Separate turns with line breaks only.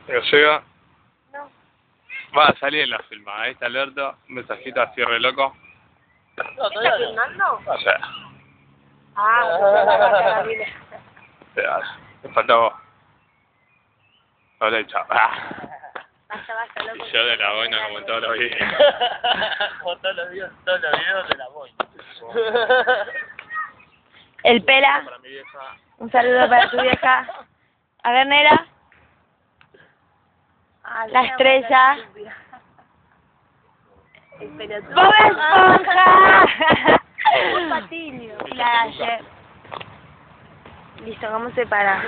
Pero llega.
No.
Va a salir en la filma. Ahí está Alberto. Un mensajito así re loco.
¿Estás filmando?
O sea, me falta vos. Hola y chao.
Basta, loco.
Y yo de la boina como todos los videos.
Como todos los videos de la boina.
El Pela.
Para mi vieja.
Un saludo para tu vieja. A ver, Nera. La estrella. ¡Bob Esponja! Un patillo. Y la de ayer. Listo, ¿cómo se para?